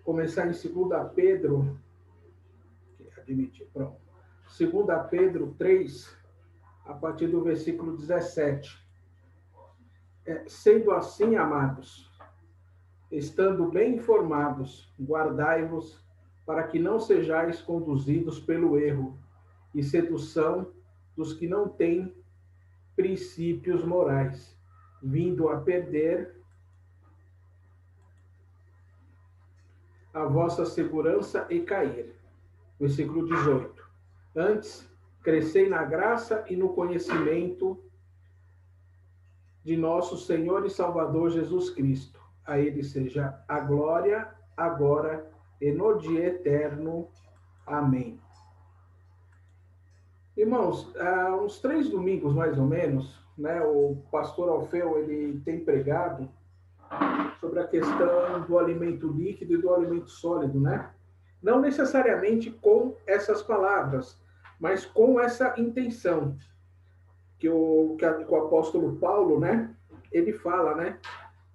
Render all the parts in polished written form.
começar em 2 Pedro, admitir, pronto. 2 Pedro 3, a partir do versículo 17. Sendo assim, amados, estando bem informados, guardai-vos para que não sejais conduzidos pelo erro e sedução dos que não têm princípios morais, vindo a perder a vossa segurança e cair. Versículo 18. Antes, crescei na graça e no conhecimento de nosso Senhor e Salvador Jesus Cristo. A ele seja a glória, agora e no dia eterno. Amém. Irmãos, há uns 3 domingos, mais ou menos, né, o pastor Alfeu, ele tem pregado sobre a questão do alimento líquido e do alimento sólido, né? Não necessariamente com essas palavras, mas com essa intenção que o apóstolo Paulo, né, ele fala, né,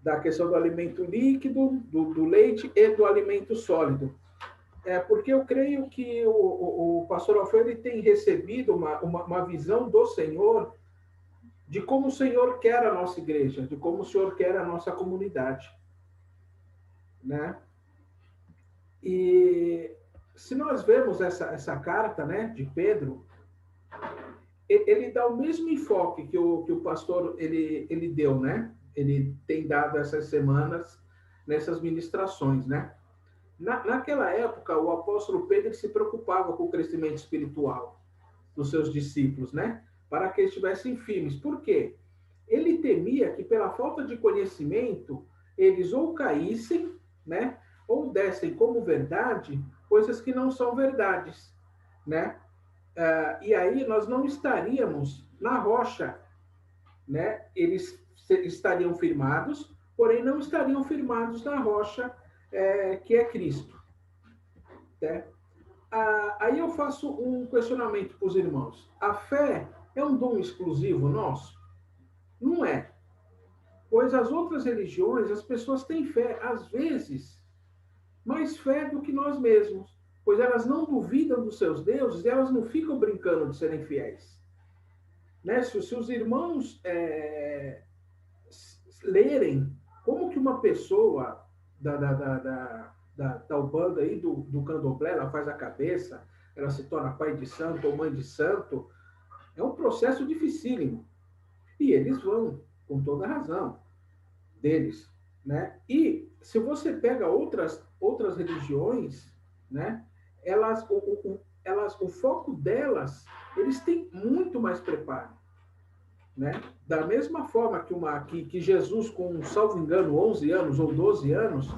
da questão do alimento líquido, do leite e do alimento sólido. Porque eu creio que o pastor Alfredo ele tem recebido uma visão do Senhor de como o Senhor quer a nossa igreja, de como o Senhor quer a nossa comunidade, né? E se nós vemos essa carta, né, de Pedro, ele dá o mesmo enfoque que o pastor ele deu, né? Ele tem dado essas semanas nessas ministrações, né? Naquela época, o apóstolo Pedro se preocupava com o crescimento espiritual dos seus discípulos, né? Para que eles estivessem firmes. Por quê? Ele temia que, pela falta de conhecimento, eles ou caíssem, né? Ou dessem como verdade coisas que não são verdades, né? E aí nós não estaríamos na rocha, né? Eles estariam firmados, porém não estariam firmados na rocha que é Cristo, né? Aí eu faço um questionamento para os irmãos. A fé é um dom exclusivo nosso? Não é. Pois as outras religiões, as pessoas têm fé, às vezes, mais fé do que nós mesmos. Pois elas não duvidam dos seus deuses e elas não ficam brincando de serem fiéis. Né? Se os irmãos lerem como que uma pessoa da Ubanda aí, do candomblé, ela faz a cabeça, ela se torna pai de santo ou mãe de santo, é um processo dificílimo. E eles vão, com toda a razão deles, né? E se você pega outras religiões, né? O foco delas, eles têm muito mais preparo, né? Da mesma forma que Jesus, com, salvo engano, 11 anos ou 12 anos,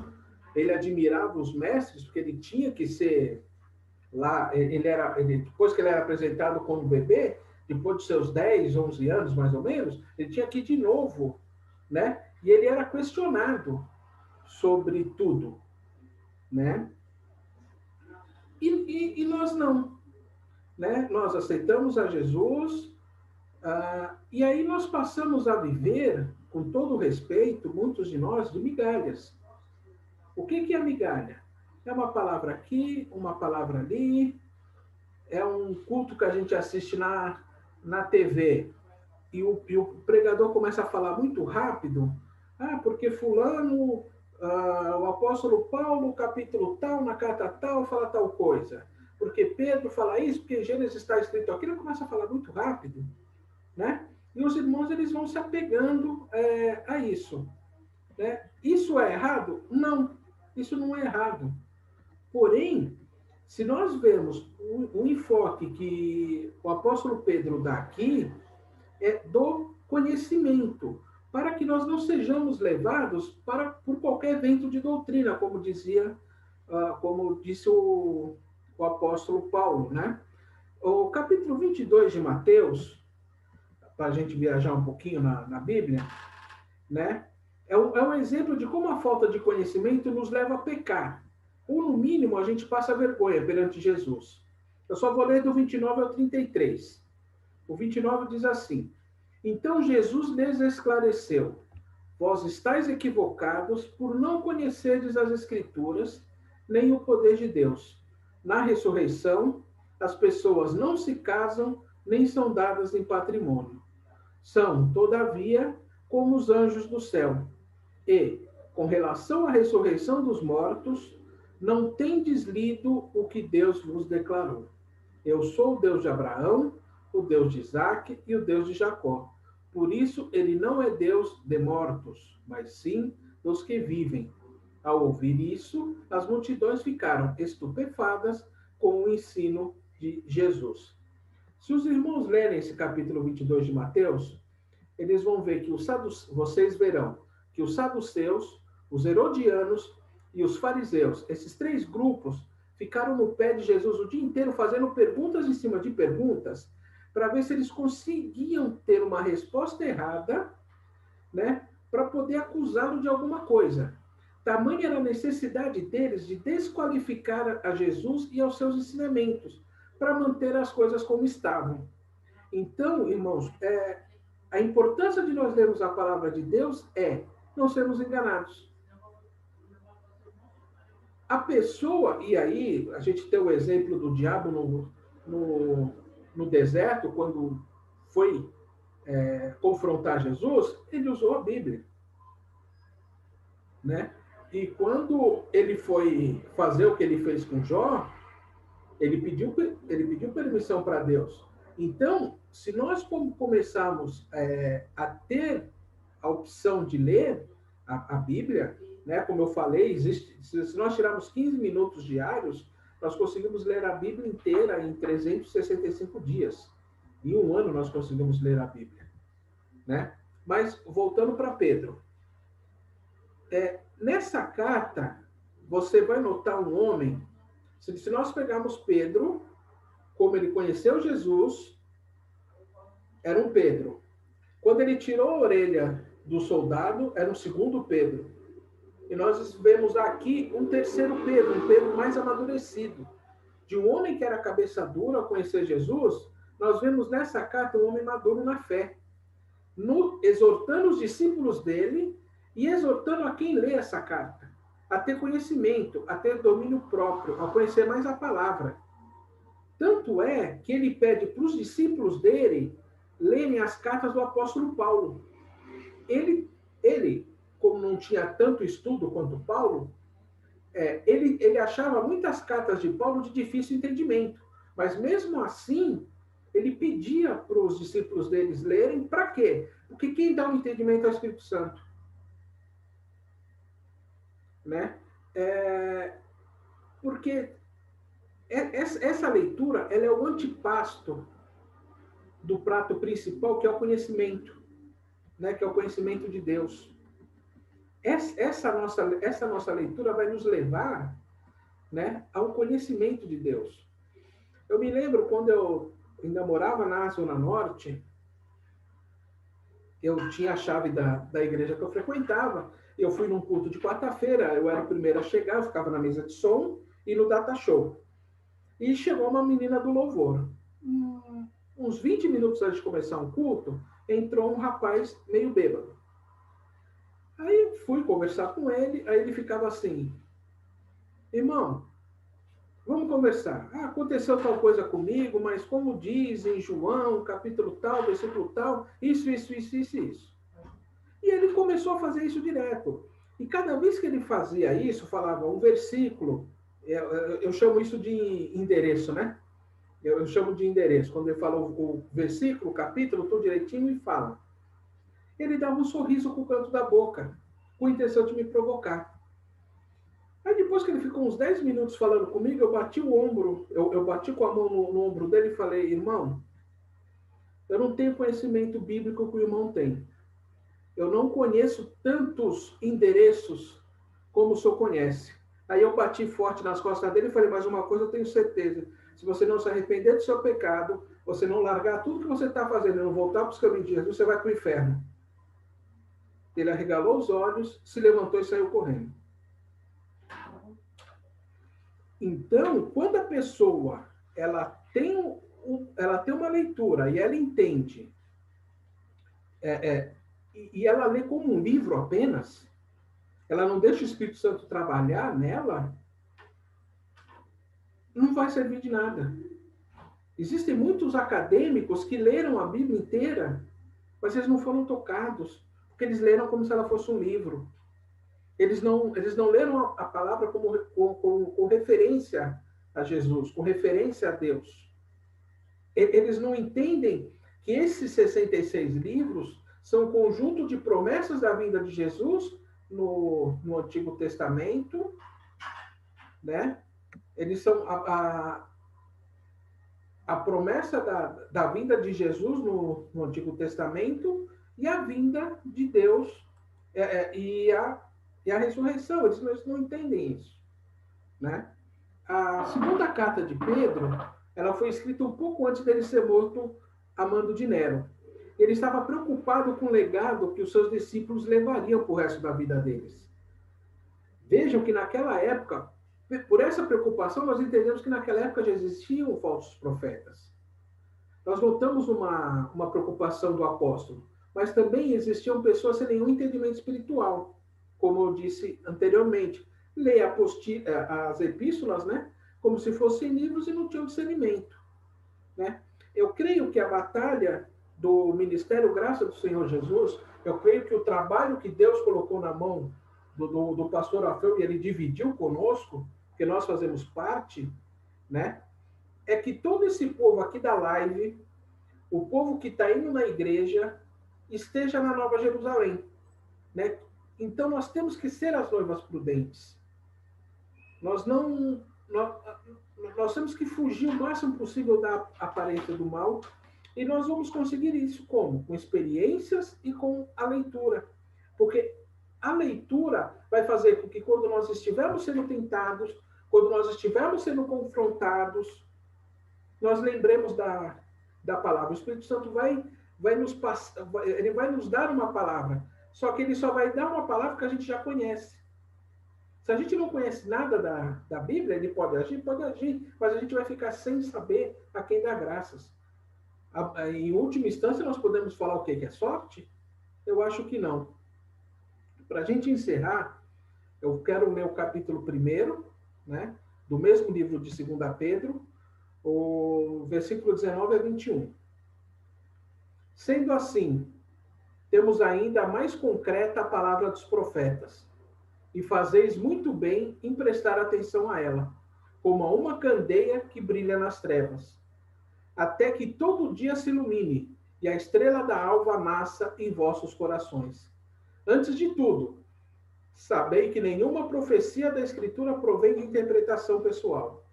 ele admirava os mestres, porque ele tinha que ser lá, depois que ele era apresentado como bebê, depois de seus 10, 11 anos, mais ou menos, ele tinha que ir de novo, né? E ele era questionado sobre tudo, né? E nós não, né? Nós aceitamos a Jesus, e aí nós passamos a viver, com todo respeito, muitos de nós, de migalhas. O que é migalha? É uma palavra aqui, uma palavra ali, é um culto que a gente assiste na TV, e o pregador começa a falar muito rápido, porque fulano, o apóstolo Paulo, capítulo tal, na carta tal, fala tal coisa. Porque Pedro fala isso, porque Gênesis está escrito aqui, ele começa a falar muito rápido, né? E os irmãos, eles vão se apegando a isso, né? Isso é errado? Não, isso não é errado. Porém, se nós vemos o enfoque que o apóstolo Pedro dá aqui, é do conhecimento, para que nós não sejamos levados por qualquer vento de doutrina, como disse o apóstolo Paulo, né? O capítulo 22 de Mateus, para a gente viajar um pouquinho na Bíblia, né? É um exemplo de como a falta de conhecimento nos leva a pecar. Ou, no mínimo, a gente passa vergonha perante Jesus. Eu só vou ler do 29 ao 33. O 29 diz assim: Então Jesus lhes esclareceu: Vós estáis equivocados por não conhecerdes as Escrituras nem o poder de Deus. Na ressurreição, as pessoas não se casam, nem são dadas em patrimônio. São, todavia, como os anjos do céu. E, com relação à ressurreição dos mortos, não tendes lido o que Deus vos declarou. Eu sou o Deus de Abraão, o Deus de Isaque e o Deus de Jacó. Por isso, ele não é Deus de mortos, mas sim dos que vivem. Ao ouvir isso, as multidões ficaram estupefadas com o ensino de Jesus. Se os irmãos lerem esse capítulo 22 de Mateus, eles vão ver que vocês verão que os saduceus, os herodianos e os fariseus, esses três grupos, ficaram no pé de Jesus o dia inteiro fazendo perguntas em cima de perguntas para ver se eles conseguiam ter uma resposta errada, né, para poder acusá-lo de alguma coisa. Tamanha era a necessidade deles de desqualificar a Jesus e aos seus ensinamentos, para manter as coisas como estavam. Então, irmãos, a importância de nós lermos a palavra de Deus é não sermos enganados. A pessoa, e aí a gente tem o exemplo do diabo no deserto, quando foi confrontar Jesus, ele usou a Bíblia. Né? E quando ele foi fazer o que ele fez com Jó, ele pediu permissão para Deus. Então, se nós começarmos a ter a opção de ler a Bíblia, né, como eu falei, se nós tirarmos 15 minutos diários, nós conseguimos ler a Bíblia inteira em 365 dias. Em um ano nós conseguimos ler a Bíblia. Né? Mas, voltando para Pedro, nessa carta, você vai notar um homem, se nós pegarmos Pedro, como ele conheceu Jesus, era um Pedro. Quando ele tirou a orelha do soldado, era um segundo Pedro. E nós vemos aqui um terceiro Pedro, um Pedro mais amadurecido. De um homem que era cabeça dura ao conhecer Jesus, nós vemos nessa carta um homem maduro na fé, exortando os discípulos dele e exortando a quem lê essa carta a ter conhecimento, a ter domínio próprio, a conhecer mais a palavra. Tanto é que ele pede para os discípulos dele lerem as cartas do apóstolo Paulo. Ele, como não tinha tanto estudo quanto Paulo, ele achava muitas cartas de Paulo de difícil entendimento. Mas mesmo assim, ele pedia para os discípulos deles lerem, para quê? Porque quem dá o entendimento é o Espírito Santo. Né? Porque essa leitura ela é o antipasto do prato principal, que é o conhecimento, né? Que é o conhecimento de Deus. Essa nossa leitura vai nos levar, né, ao conhecimento de Deus. Eu me lembro quando eu ainda morava na Zona Norte, eu tinha a chave da igreja que eu frequentava. Eu fui num culto de quarta-feira, eu era o primeiro a chegar, eu ficava na mesa de som e no data show. E chegou uma menina do louvor. Uns 20 minutos antes de começar um culto, entrou um rapaz meio bêbado. Aí fui conversar com ele, aí ele ficava assim: irmão, vamos conversar. Aconteceu tal coisa comigo, mas como diz em João, capítulo tal, versículo tal, isso. E ele começou a fazer isso direto. E cada vez que ele fazia isso, falava um versículo, eu chamo isso de endereço, né? Eu chamo de endereço. Quando ele fala o versículo, o capítulo, tudo direitinho e fala. Ele dava um sorriso com o canto da boca, com a intenção de me provocar. Aí depois que ele ficou uns 10 minutos falando comigo, eu bati o ombro, eu bati com a mão no ombro dele e falei: irmão, eu não tenho conhecimento bíblico que o irmão tem. Eu não conheço tantos endereços como o senhor conhece. Aí eu bati forte nas costas dele e falei: mas uma coisa eu tenho certeza, se você não se arrepender do seu pecado, você não largar tudo que você está fazendo e não voltar para os caminhos de Jesus, você vai para o inferno. Ele arregalou os olhos, se levantou e saiu correndo. Então, quando a pessoa ela tem uma leitura e ela entende, e ela lê como um livro apenas, ela não deixa o Espírito Santo trabalhar nela, não vai servir de nada. Existem muitos acadêmicos que leram a Bíblia inteira, mas eles não foram tocados, porque eles leram como se ela fosse um livro. Eles não leram a palavra com referência a Jesus, com referência a Deus. Eles não entendem que esses 66 livros são um conjunto de promessas da vinda de Jesus no Antigo Testamento, né? Eles são a promessa da vinda de Jesus no Antigo Testamento e a vinda de Deus e a ressurreição. Eles não entendem isso, né? A segunda carta de Pedro, ela foi escrita um pouco antes dele ser morto a mando de Nero. Ele estava preocupado com o legado que os seus discípulos levariam para o resto da vida deles. Vejam que naquela época, por essa preocupação, nós entendemos que naquela época já existiam falsos profetas. Nós notamos uma preocupação do apóstolo, mas também existiam pessoas sem nenhum entendimento espiritual. Como eu disse anteriormente, leia as epístolas, né, como se fossem livros e não tinham discernimento, né? Eu creio que a batalha do ministério Graça do Senhor Jesus, eu creio que o trabalho que Deus colocou na mão do pastor Alfeu e ele dividiu conosco, que nós fazemos parte, né, é que todo esse povo aqui da live, o povo que está indo na igreja, esteja na Nova Jerusalém, né? Então nós temos que ser as noivas prudentes. Nós temos que fugir o máximo possível da aparência do mal, e nós vamos conseguir isso como? Com experiências e com a leitura. Porque a leitura vai fazer com que quando nós estivermos sendo tentados, quando nós estivermos sendo confrontados, nós lembremos da palavra. O Espírito Santo ele vai nos dar uma palavra, só que ele só vai dar uma palavra que a gente já conhece. Se a gente não conhece nada da Bíblia, ele pode agir, mas a gente vai ficar sem saber a quem dar graças. Em última instância, nós podemos falar o quê? Que é sorte? Eu acho que não. Para a gente encerrar, eu quero ler o capítulo 1, né, do mesmo livro de 2 Pedro, o versículo 19 a 21. Sendo assim, temos ainda a mais concreta a palavra dos profetas, e fazeis muito bem em prestar atenção a ela, como a uma candeia que brilha nas trevas, até que todo dia se ilumine, e a estrela da alva nasça em vossos corações. Antes de tudo, sabei que nenhuma profecia da Escritura provém de interpretação pessoal,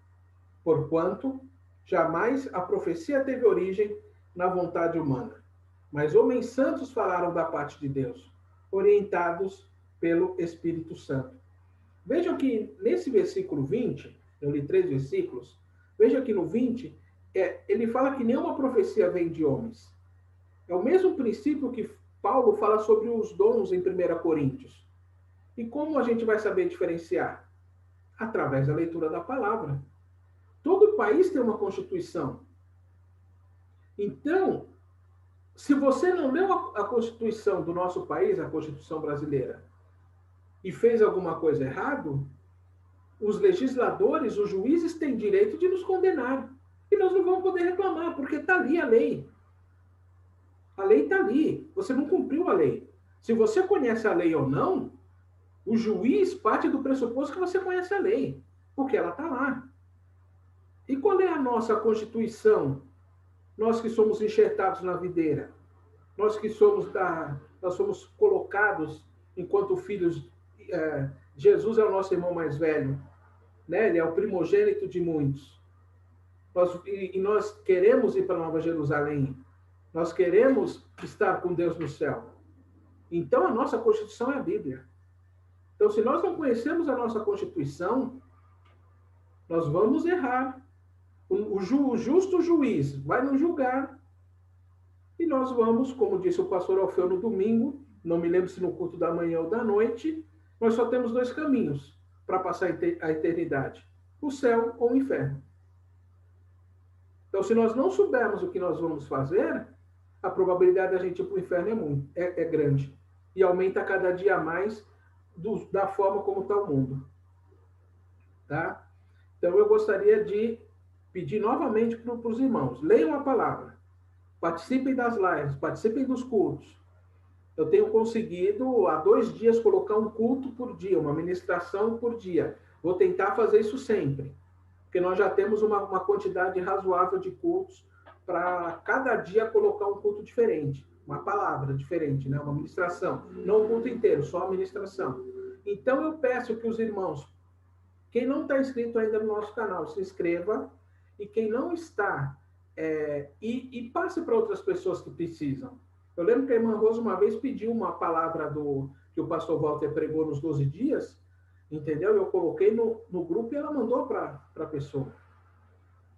porquanto jamais a profecia teve origem na vontade humana, mas homens santos falaram da parte de Deus, orientados pelo Espírito Santo. Vejam que nesse versículo 20, eu li 3 versículos, vejam que no 20, ele fala que nenhuma profecia vem de homens. É o mesmo princípio que Paulo fala sobre os dons em 1 Coríntios. E como a gente vai saber diferenciar? Através da leitura da palavra. Todo país tem uma Constituição. Então, se você não leu a Constituição do nosso país, a Constituição brasileira, e fez alguma coisa errado, os legisladores, os juízes têm direito de nos condenar. E nós não vamos poder reclamar, porque está ali a lei. A lei está ali. Você não cumpriu a lei. Se você conhece a lei ou não, o juiz parte do pressuposto que você conhece a lei, porque ela está lá. E qual é a nossa Constituição? Nós que somos enxertados na videira, nós que somos colocados enquanto filhos. Jesus é o nosso irmão mais velho, né? Ele é o primogênito de muitos. Nós queremos ir para Nova Jerusalém. Nós queremos estar com Deus no céu. Então, a nossa Constituição é a Bíblia. Então, se nós não conhecemos a nossa Constituição, nós vamos errar. O justo juiz vai nos julgar. E nós vamos, como disse o pastor Alfeu no domingo, não me lembro se no culto da manhã ou da noite, nós só temos 2 caminhos para passar a eternidade: o céu ou o inferno. Então, se nós não soubermos o que nós vamos fazer, a probabilidade da gente ir para o inferno é grande. E aumenta cada dia mais da forma como está o mundo. Tá? Então, eu gostaria de pedir novamente para os irmãos, leiam a palavra, participem das lives, participem dos cultos. Eu tenho conseguido, há 2 dias, colocar um culto por dia, uma ministração por dia. Vou tentar fazer isso sempre, porque nós já temos uma quantidade razoável de cultos para cada dia colocar um culto diferente, uma palavra diferente, né? Uma ministração. Não o culto inteiro, só a ministração. Então, eu peço que os irmãos, quem não está inscrito ainda no nosso canal, se inscreva, e quem não está, e passe para outras pessoas que precisam. Eu lembro que a irmã Rosa uma vez pediu uma palavra que o pastor Walter pregou nos 12 dias, entendeu? Eu coloquei no grupo e ela mandou para a pessoa.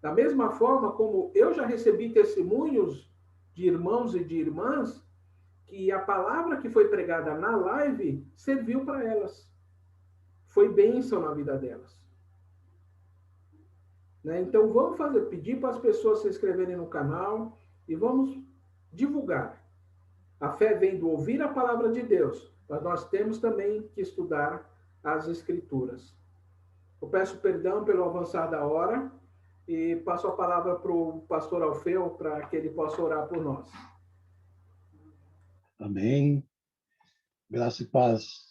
Da mesma forma como eu já recebi testemunhos de irmãos e de irmãs que a palavra que foi pregada na live serviu para elas. Foi bênção na vida delas. Né? Então, vamos pedir para as pessoas se inscreverem no canal e vamos divulgar. A fé vem do ouvir a palavra de Deus, mas nós temos também que estudar as Escrituras. Eu peço perdão pelo avançar da hora e passo a palavra para o pastor Alfeu para que ele possa orar por nós. Amém. Graça e paz